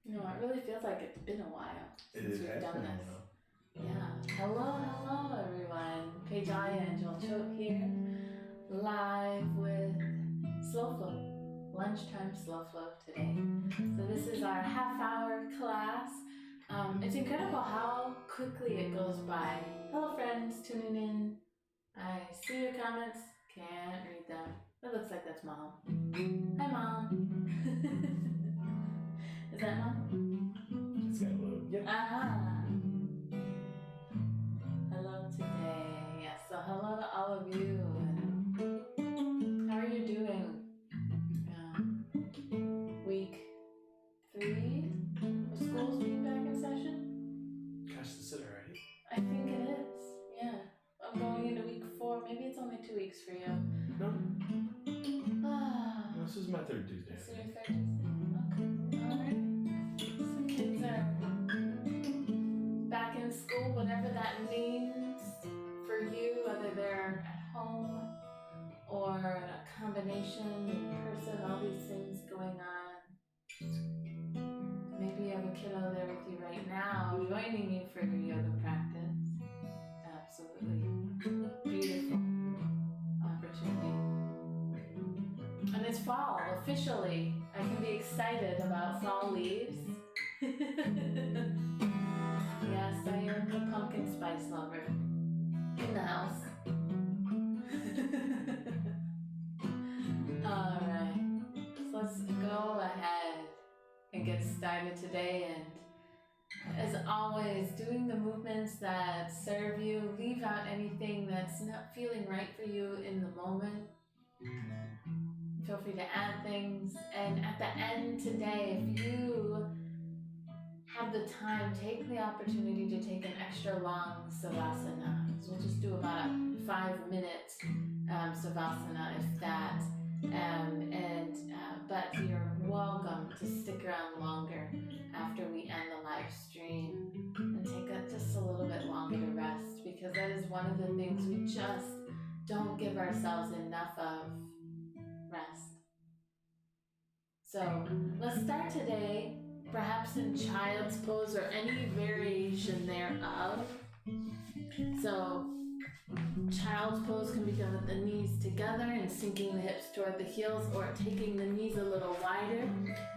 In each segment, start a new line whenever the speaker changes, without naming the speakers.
You know, it really feels like it's been a while since we've
has
done
been a
this.
while.
Yeah. Hello everyone. Paige Aya and Joel Choate here, live with Slow Flow, Lunchtime Slow Flow today. So this is our half-hour class. It's incredible how quickly it goes by. Hello friends tuning in. I see your comments, can't read them. It looks like that's Mom. Hi Mom. Is that Mom?
It's got a little, yep.
Aha! Hello today. Yes, so hello to all of you. How are you doing? Week 3 of school's being back in session?
Gosh, is it already?
I think it is, yeah. I'm going into week 4. Maybe it's only 2 weeks for you.
No,
Ah.
this is my third Tuesday.
This is your third Tuesday? Okay, alright. So kids are back in school, whatever that means for you, whether they're at home or a combination in person, all these things going on. Maybe you have a kiddo there with you right now, joining you for your yoga practice. Absolutely beautiful opportunity. And it's fall, officially. I can be excited about fall leaves. Yes, I am the pumpkin spice lover in the house. Alright, so let's go ahead and get started today. And as always, doing the movements that serve you. Leave out anything that's not feeling right for you in the moment. Feel free to add things. And at the end today, if you have the time, take the opportunity to take an extra long savasana. So we'll just do about a 5-minute savasana, if that. But you're welcome to stick around longer after we end the live stream and take just a little bit longer to rest, because that is one of the things we just don't give ourselves enough of. Rest. So let's start today, perhaps in child's pose or any variation thereof. So child's pose can be done with the knees together and sinking the hips toward the heels, or taking the knees a little wider.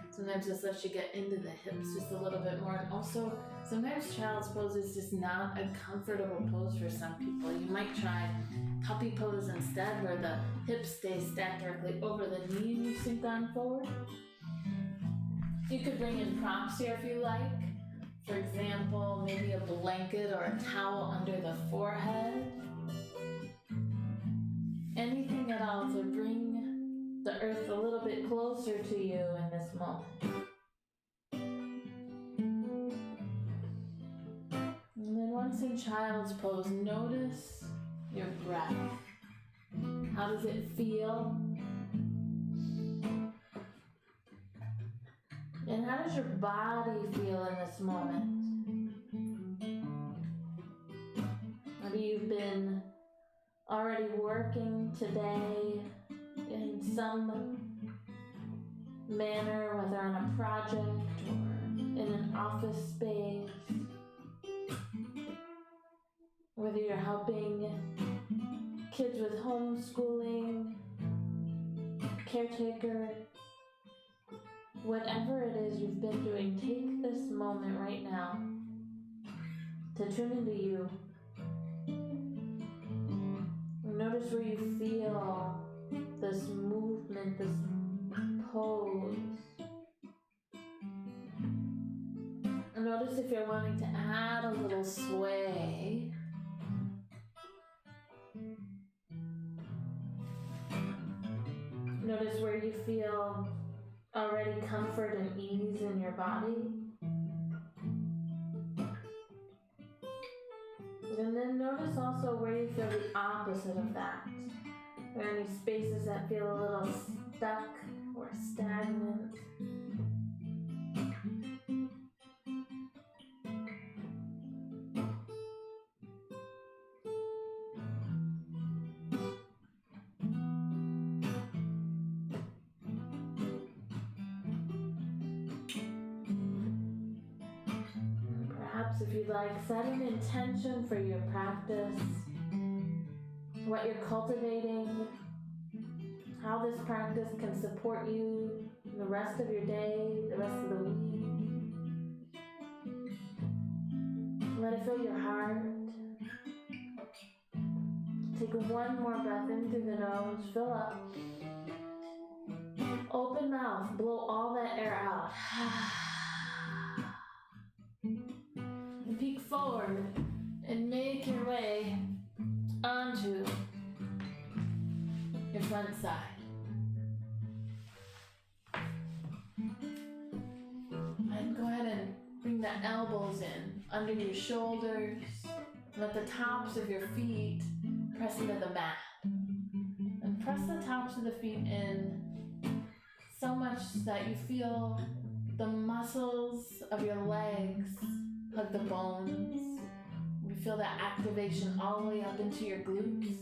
Sometimes this lets you get into the hips just a little bit more. And also, sometimes child's pose is just not a comfortable pose for some people. You might try puppy pose instead, where the hips stay stacked directly over the knee and you sink on forward. You could bring in props here if you like. For example, maybe a blanket or a towel under the forehead. Anything at all to bring the earth a little bit closer to you in this moment. And then once in child's pose, notice your breath. How does it feel? And how does your body feel in this moment? Maybe you've been already working today in some manner, whether on a project or in an office space, whether you're helping kids with homeschooling, caretaker, whatever it is you've been doing, take this moment right now to tune into you. Notice where you feel this movement, this pose. And notice if you're wanting to add a little sway. Notice where you feel already comfort and ease in your body. And then notice also where you feel the opposite of that. Are there any spaces that feel a little stuck or stagnant? perhaps, if you'd like, set an intention for your practice, what you're cultivating, how this practice can support you the rest of your day, the rest of the week. Let it fill your heart. Take one more breath in through the nose, fill up. Open mouth, blow all that air out. And peek forward and make your way onto your front side. And go ahead and bring the elbows in under your shoulders. Let the tops of your feet press into the mat. And press the tops of the feet in so much that you feel the muscles of your legs hug the bones. You feel that activation all the way up into your glutes.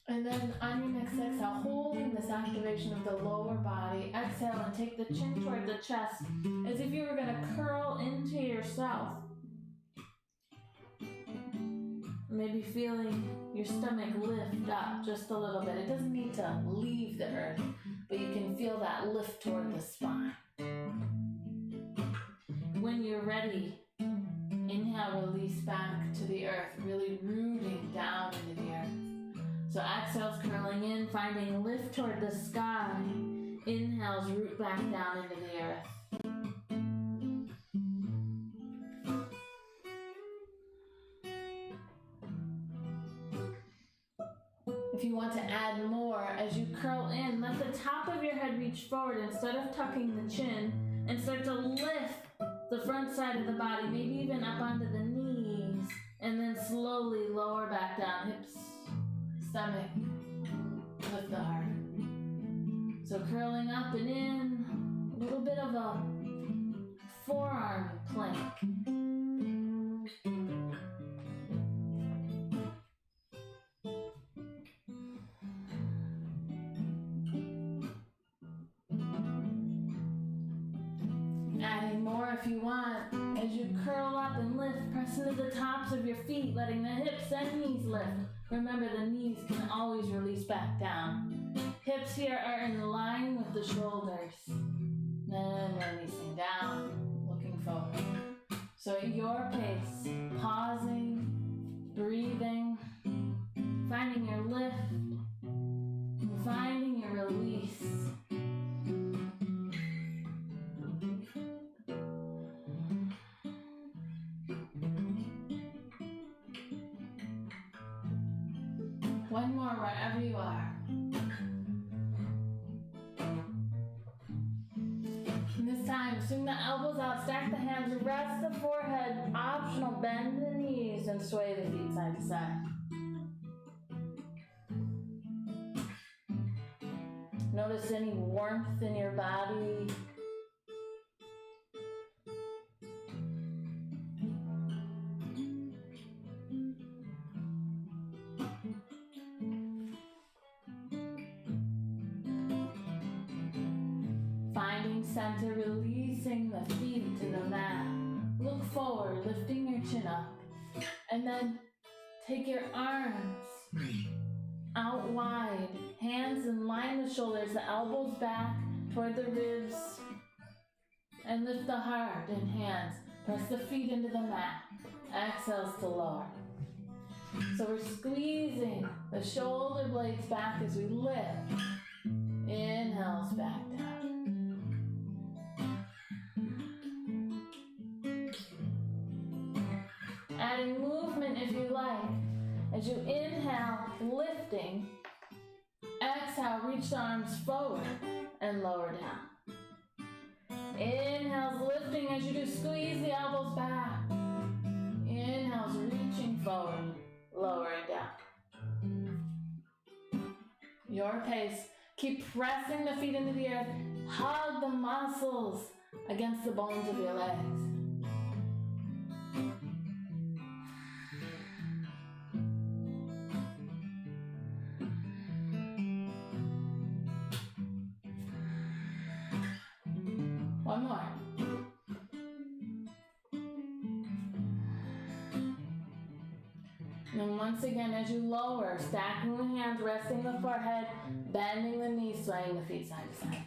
And then on your next exhale, holding this activation of the lower body, exhale and take the chin toward the chest as if you were going to curl into yourself. Maybe feeling your stomach lift up just a little bit. It doesn't need to leave the earth, but you can feel that lift toward the spine. When you're ready, inhale, release back to the earth, really rooting down into the earth. So exhales curling in, finding lift toward the sky. Inhales, root back down into the earth. If you want to add more, as you curl in, let the top of your head reach forward instead of tucking the chin, and start to lift the front side of the body, maybe even up onto the knees, and then slowly lower back down, hips, stomach, lift the heart. So curling up and in, a little bit of a forearm plank. Adding more if you want. As you curl up and lift, press into the tops of your feet, letting the hips and knees lift. Remember, the knees can always release back down. Hips here are in line with the shoulders. Then releasing down, looking forward. So at your pace, pausing, breathing, finding your lift, and finding your release. One more wherever you are. And this time, swing the elbows out, stack the hands, rest the forehead, optional, bend the knees, and sway the feet side to side. Notice any warmth in your body. Finding center, releasing the feet to the mat. Look forward, lifting your chin up. And then take your arms out wide, hands in line with shoulders, the elbows back toward the ribs. And lift the heart in hands. Press the feet into the mat. Exhales to lower. So we're squeezing the shoulder blades back as we lift. Inhales back down. Adding movement if you like. As you inhale, lifting. Exhale, reach the arms forward and lower down. Inhales, lifting as you do. Squeeze the elbows back. Inhales, reaching forward, lowering down. Your pace. Keep pressing the feet into the earth. Hug the muscles against the bones of your legs. One more. And once again, as you lower, stacking the hands, resting the forehead, bending the knees, swaying the feet side to side.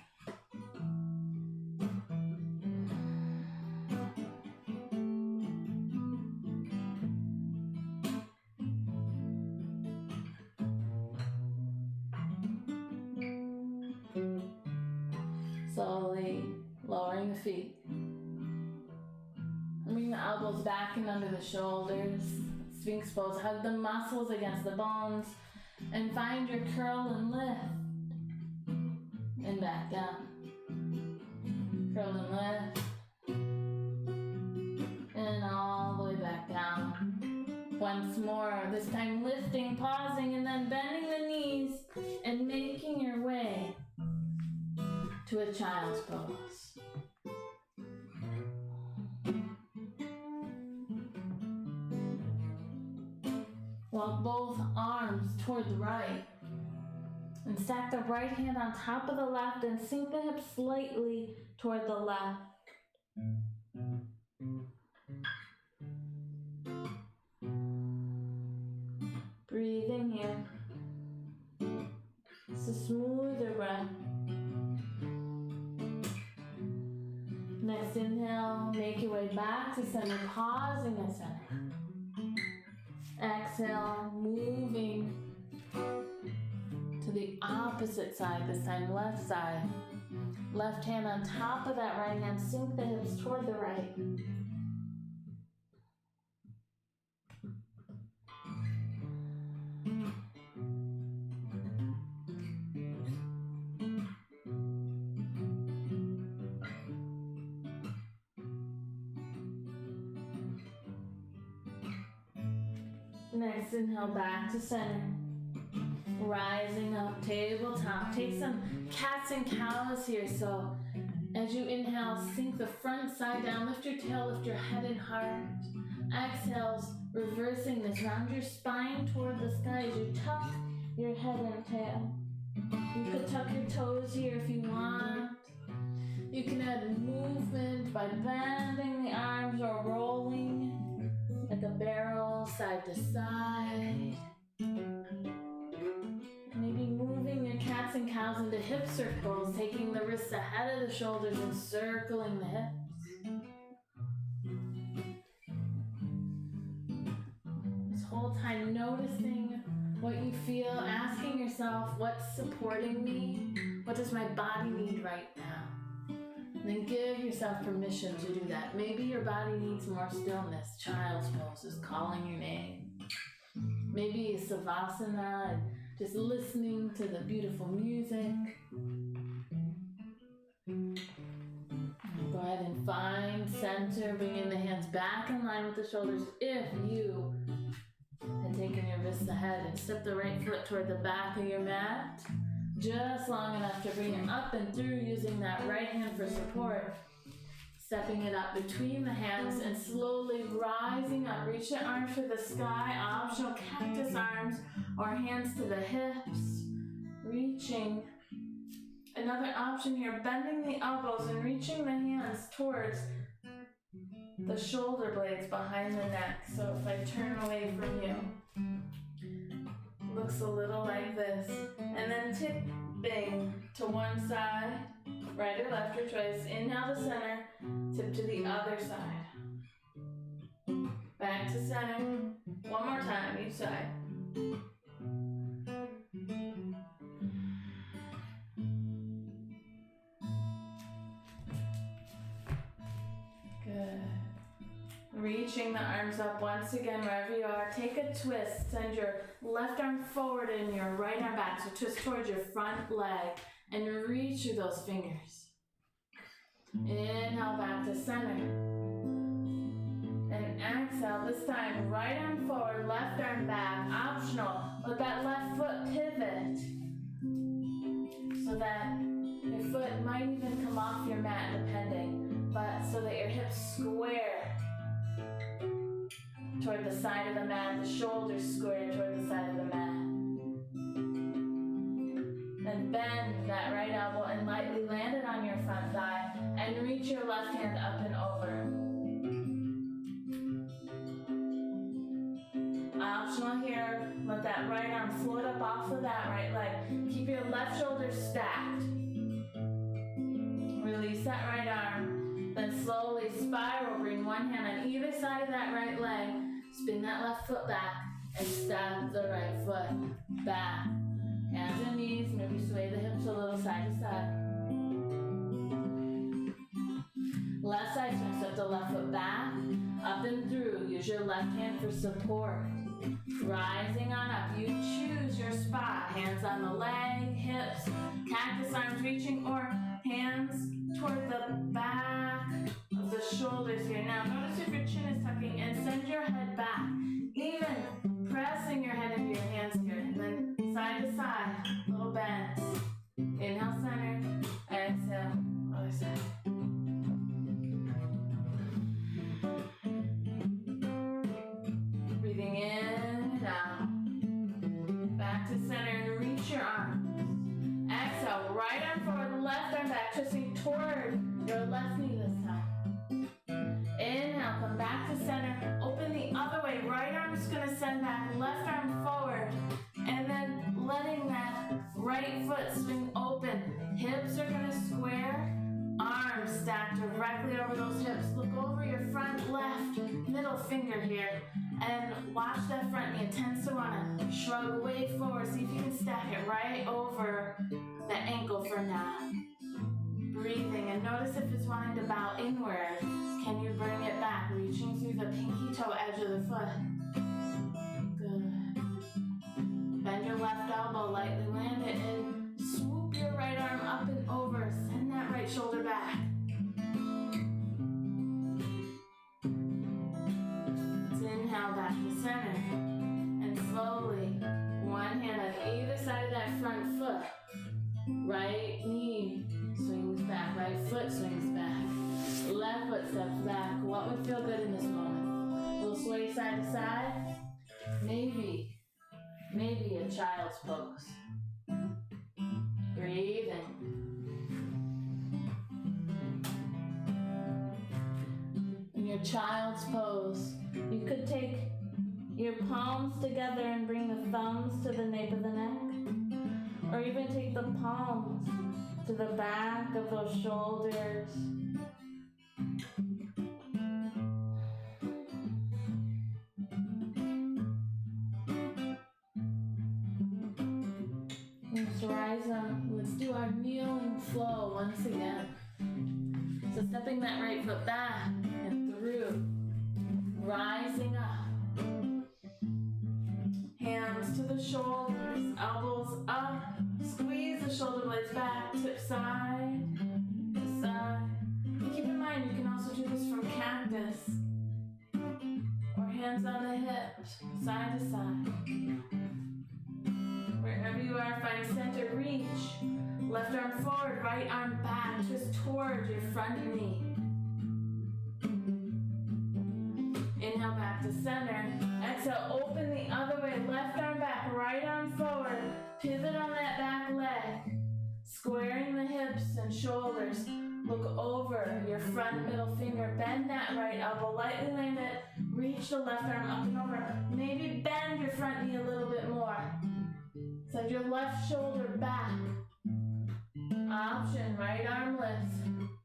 Slowly lowering the feet. Bring the elbows back and under the shoulders. Sphinx pose. Hug the muscles against the bones. And find your curl and lift. And back down. Curl and lift. And all the way back down. Once more. This time lifting, pausing, and then bending the knees and making your way to a child's pose. Walk both arms toward the right and stack the right hand on top of the left and sink the hips slightly toward the left. Breathing here. It's a smoother breath. Next inhale, make your way back to center, pausing at center. Exhale, moving to the opposite side, this time left side. Left hand on top of that right hand, sink the hips toward the right. Next, inhale back to center. Rising up, tabletop. Take some cats and cows here. So as you inhale, sink the front side down. Lift your tail, lift your head and heart. Exhales, reversing this. Round your spine toward the sky as you tuck your head and tail. You could tuck your toes here if you want. You can add movement by bending the arms or rolling like a barrel side to side. Maybe moving your cats and cows into hip circles, taking the wrists ahead of the shoulders and circling the hips. This whole time noticing what you feel, asking yourself, what's supporting me? What does my body need right now? And then give yourself permission to do that. Maybe your body needs more stillness. Child's pose is calling your name. Maybe savasana and just listening to the beautiful music. Go ahead and find center, bringing the hands back in line with the shoulders. If you had taken your wrists ahead and step the right foot toward the back of your mat, just long enough to bring it up and through using that right hand for support. Stepping it up between the hands and slowly rising up. Reach the arms for the sky, optional cactus arms or hands to the hips. Reaching. Another option here, bending the elbows and reaching the hands towards the shoulder blades behind the neck. So if I turn away from you, looks a little like this. And then tipping to one side, right or left, your choice. Inhale to center, tip to the other side. Back to center. One more time, each side. Good. Reaching the arms up once again wherever you are. Take a twist. Send your left arm forward and your right arm back. So twist towards your front leg and reach through those fingers. Inhale back to center. And exhale. This time, right arm forward, left arm back. Optional. Let that left foot pivot so that your foot might even come off your mat depending, but so that your hips square toward the side of the mat, the shoulders square toward the side of the mat. Then bend that right elbow and lightly land it on your front thigh and reach your left hand up and over. Optional here. that right arm float up off of that right leg. Keep your left shoulder stacked. Release that right arm. Then slowly spiral. Bring one hand on either side of that right leg. Spin that left foot back and step the right foot back. Hands and knees. Maybe sway the hips a little side to side. Left side swing. Step the left foot back. Up and through. Use your left hand for support. Rising on up. You choose your spot. Hands on the leg, hips, cactus arms reaching, or hands toward the back of the shoulders here. Now notice if your chin is tucking and send your head back. Even pressing your head into your hands here. And then side to side, little bends. Inhale, center. Exhale, other side. Breathing in and out. Back to center and reach your arms. Exhale, right arm forward, left arm back, twisting toward your left knee this time. Inhale, come back to center. Open the other way. Right arm is going to send back, left arm forward. And then letting that right foot swing open. Hips are going to square. Arms stacked directly over those hips. Look over your front left middle finger here. And watch that front knee. It tends to want to shrug way forward. See if you can stack it right over the ankle for now. Breathing, and notice if it's wanting to bow inward. Can you bring it back? Reaching through the pinky toe edge of the foot. Good. Bend your left elbow, lightly land it, and swoop your right arm up and over. Send that right shoulder back. Inhale back to center, and slowly, one hand on either side of that front foot. Right knee swings back, right foot swings back, left foot steps back. What would feel good in this moment? A little sway side to side, maybe a child's pose. Breathe in. In your child's pose, you could take your palms together and bring the thumbs to the nape of the neck, or even take the palms to the back of those shoulders. Let's rise up. Let's do our kneeling flow once again. So stepping that right foot back and through. Rising up. Hands to the shoulders, elbows up. Squeeze the shoulder blades back, tip side to side. And keep in mind, you can also do this from cactus. Or hands on the hips, side to side. Wherever you are, find center, reach. Left arm forward, right arm back, twist toward your front knee. Inhale back to center. Exhale, open the other way. Left arm back, right arm forward. Pivot on that back leg. Squaring the hips and shoulders. Look over your front middle finger. Bend that right elbow. Lightly land it. Reach the left arm up and over. Maybe bend your front knee a little bit more. Send your left shoulder back. Option, right arm lifts.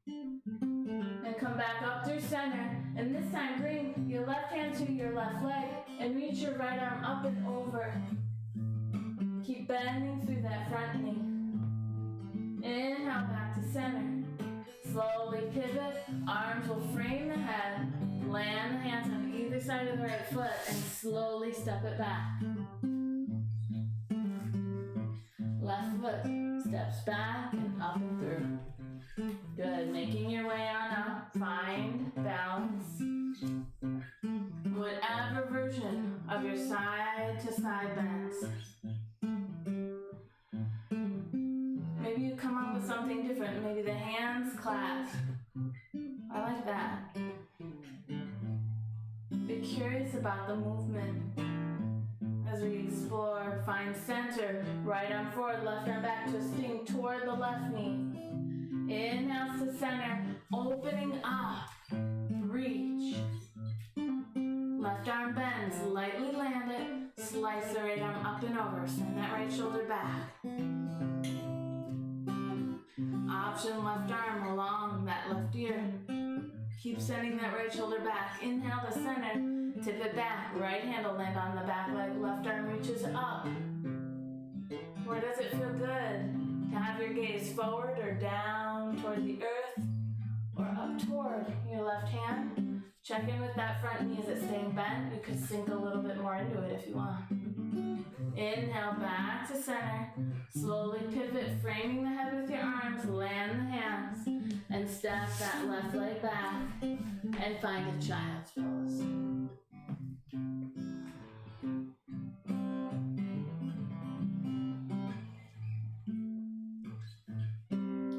And come back up through center. And this time bring your left hand to your left leg and reach your right arm up and over. Keep bending through that front knee. Inhale back to center. Slowly pivot. Arms will frame the head. Land the hands on either side of the right foot and slowly step it back. Left foot steps back and up and through. Good. Making your way on up. Find balance. Whatever version of your side to side bends. Maybe you come up with something different. Maybe the hands clasp. I like that. Be curious about the movement. As we explore, find center, right arm forward, left arm back, twisting toward the left knee. Inhale to center, opening up, reach. Left arm bends, lightly land it. Slice the right arm up and over. Send that right shoulder back. Option left arm along that left ear. Keep sending that right shoulder back. Inhale to center. Tip it back. Right hand will land on the back leg. Left arm reaches up. Where does it feel good? To have your gaze forward or down toward the earth or up toward your left hand. Check in with that front knee. Is it staying bent? You could sink a little bit more into it if you want. Inhale back to center. Slowly pivot, framing the head with your arms. Land the hands and step that left leg back and find a child's pose.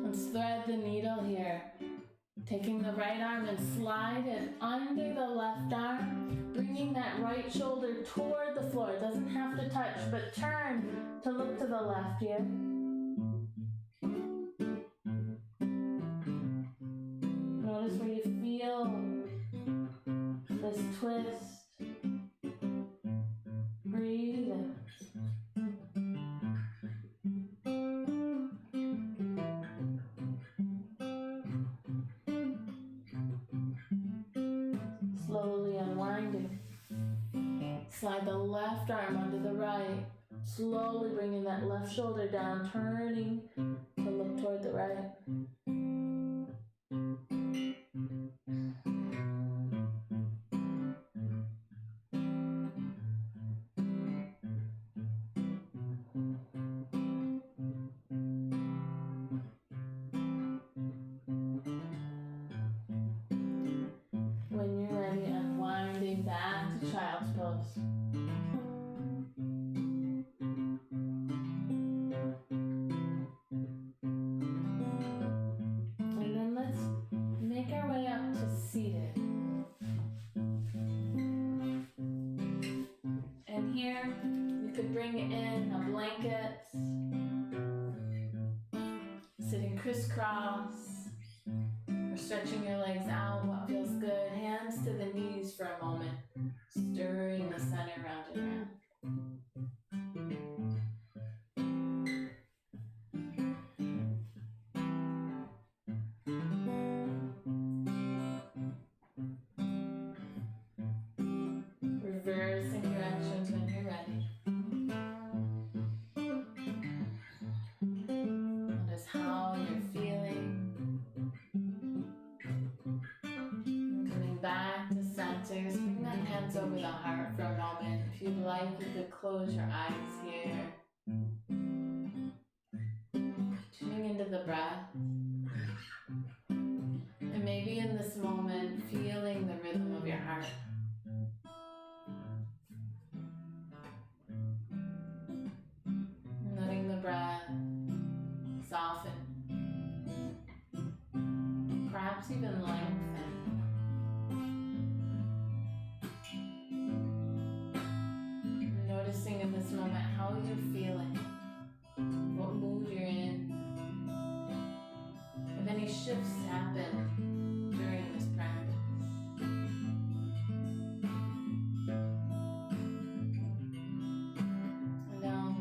Let's thread the needle here. Taking the right arm and slide it under the left arm, bringing that right shoulder toward the floor. It doesn't have to touch, but turn to look to the left here. Notice where you feel this twist. Breathe in. Slowly unwinding. Slide the left arm under the right. Slowly bringing that left shoulder down, turning to look toward the right. When you're ready, unwinding back to child's pose. And then let's make our way up to seated. And here, you could bring in a blanket, sitting crisscross, or stretching your legs out, what feels good. Hands to the knees for a moment, stirring the center round and round. Reversing directions when you're ready. Notice how you're feeling. Coming back to center. Just bring the hands over the heart for a moment. If you'd like, you could close your eyes here. Tuning into the breath. And maybe in this moment, feeling the rhythm of your heart. Letting the breath soften. Perhaps even lengthen. Noticing in this moment how you're feeling, what mood you're in, if any shifts happen during this practice. And now,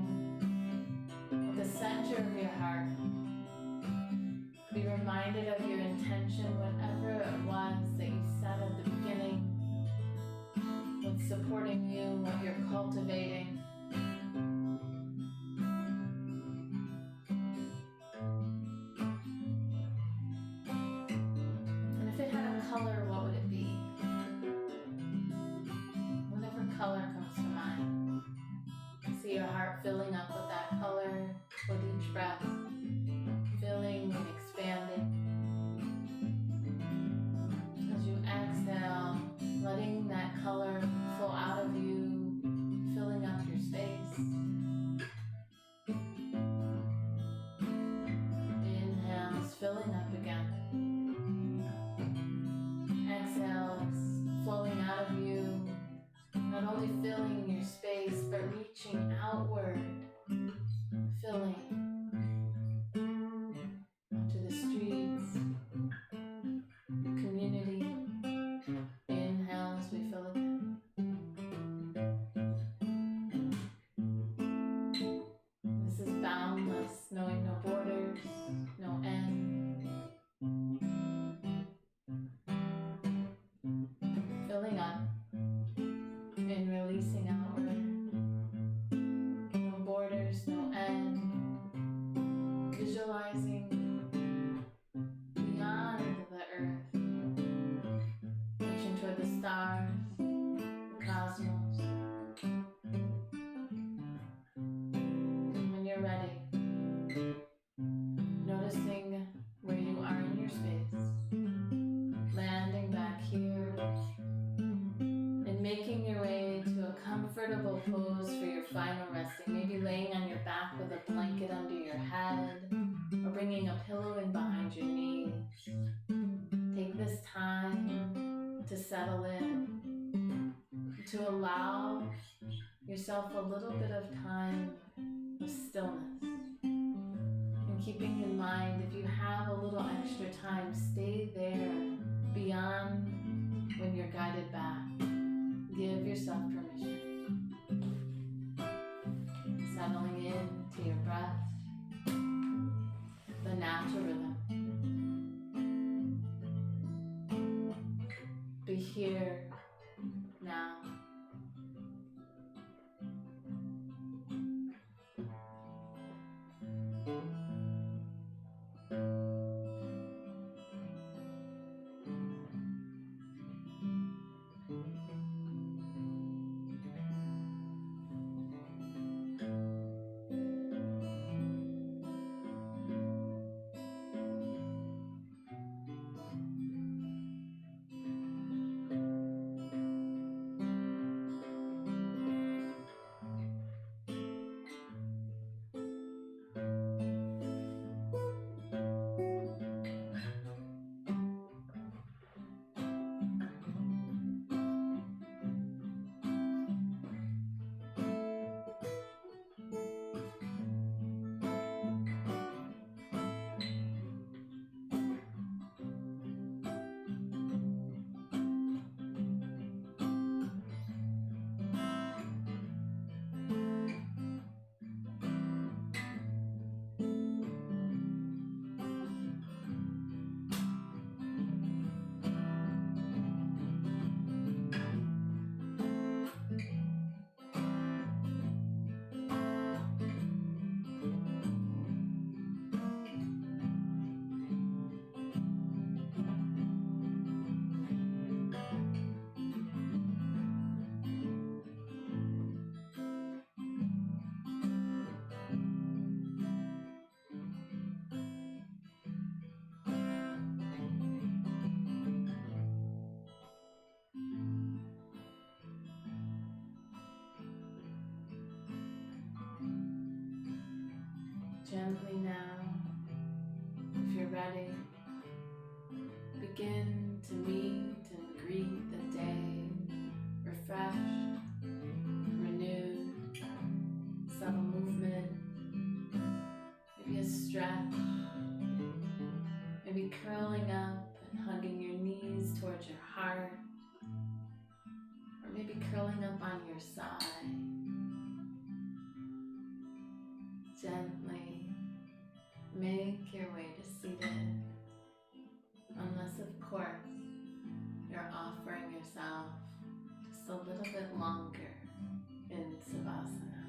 at the center of your heart, be reminded of your intention, whatever it was that you said at the beginning, what's supporting you, what you're cultivating. And if it had a color, what would it be? Whatever color comes to mind. See your heart filling up with that color with each breath, filling and expanding. As you exhale, letting that color flow out of you, filling up your space. Inhales, filling up again. Exhales, flowing out of you, not only filling your space, but reaching outward, filling onto the streets, community. Inhales, we fill again. visualizing beyond the earth, reaching toward the stars, the cosmos. When you're ready, noticing where you are in your space, landing back here, and making your way to a comfortable pose for your final resting. Maybe laying on your back with a blanket under your head, or bringing a pillow in behind your knees. Take this time to settle in, to allow yourself a little bit of time of stillness. And keeping in mind, if you have a little extra time, stay there beyond when you're guided back. Give yourself permission. Settling into your breath, the natural rhythm. Be here now. Gently now, if you're ready, begin to meet and greet the day, refreshed, renewed, subtle movement, maybe a stretch, maybe curling up and hugging your knees towards your heart, or maybe curling up on your side. Gently make your way to seated, unless of course you're offering yourself just a little bit longer in Savasana.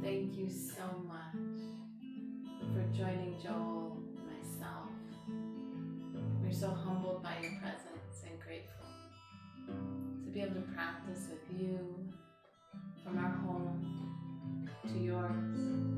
Thank you so much for joining Joel and myself. We're so humbled by your presence and grateful to be able to practice with you from our home to yours.